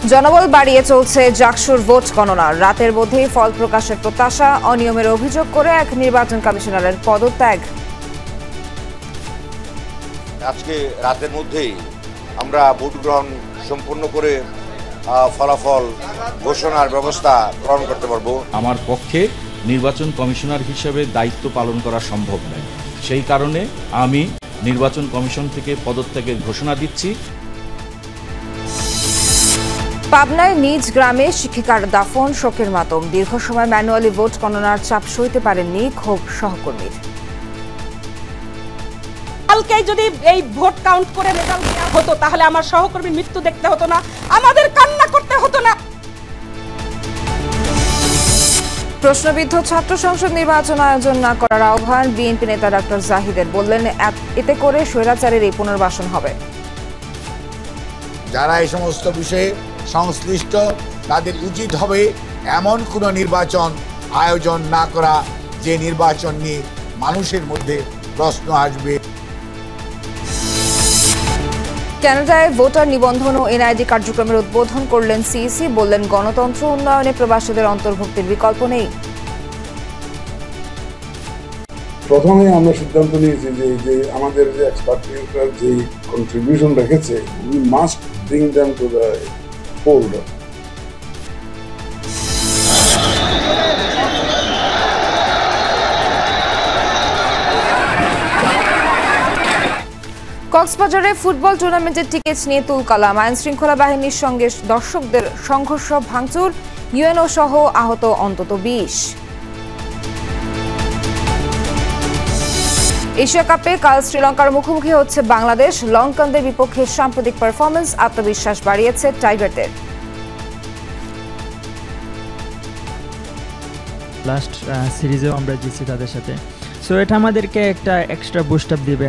জনবল বাড়িয়ে চলছে জাকসুর ভোট গণনা। রাতের মধ্যেই ফল প্রকাশের প্রত্যাশা। অনিয়মের অভিযোগ করে এক নির্বাচন কমিশনারের পদত্যাগ। আজকে রাতের মধ্যেই আমরা ভোট গ্রহণ সম্পূর্ণ করে ফলাফল ঘোষণার ব্যবস্থা গ্রহণ করতে পারবো। আমার পক্ষে নির্বাচন কমিশনার হিসেবে দায়িত্ব পালন করা সম্ভব নয়। সেই কারণে আমি নির্বাচন কমিশন থেকে পদত্যাগের ঘোষণা দিচ্ছি। পাবনায় নিজ গ্রামে শিক্ষিকার দাফন, শোকের মাতম। দীর্ঘ সময় ম্যানুয়ালি ভোট গণনার চাপ সইতে পারেননি ক্ষোভ সহকর্মীর। কালকে যদি এই ভোট কাউন্ট করে রেজাল্ট দেওয়া হতো তাহলে আমার সহকর্মীর মৃত্যু দেখতে হতো না, আমাদের কান্না করতে হতো না। প্রশ্নবিদ্ধ ছাত্র সংসদ নির্বাচন আয়োজন না করার আহ্বান বিএনপি নেতা ডক্টর জাহিদের। বললেন, এতে করে স্বৈরাচারের এই পুনর্বাসন হবে। যারা এই সমস্ত বিষয়ে সংশ্লিষ্ট তাদের উচিত হবে এমন কোনো নির্বাচন আয়োজন না করা যে নির্বাচন নিয়ে মানুষের মধ্যে প্রশ্ন আসবে। কানাডায় ভোটার নিবন্ধন ও এনআইডি কার্যক্রমের উদ্বোধন করলেন সিইসি। বললেন, গণতন্ত্র উন্নয়নে প্রবাসীদের অন্তর্ভুক্তির বিকল্প নেই। প্রথমে আমরা সিদ্ধান্ত নিয়েছি যে আমাদের যে এক্সপার্টিসরা যে কন্ট্রিবিউশন রেখেছে, we must bring them to the fold. কক্সবাজারে ফুটবল টুর্নামেন্টের টিকিট নিয়ে তুলকালাম। আইন শৃঙ্খলা বাহিনীর সঙ্গে দর্শকদের সংঘর্ষ, ভাঙচুর, ইউএনও সহ আহত অন্তত 20। এশিয়া কাপে কাল শ্রীলঙ্কার মুখোমুখি হচ্ছে বাংলাদেশ। লঙ্কানদের বিপক্ষে সাম্প্রতিক পারফরমেন্স আত্মবিশ্বাস বাড়িয়েছে টাইগারদের। লাস্ট সিরিজেও আমরা জিতছি তাদের সাথে, সো এটা আমাদেরকে একটা এক্সট্রা বুস্ট আপ দিবে।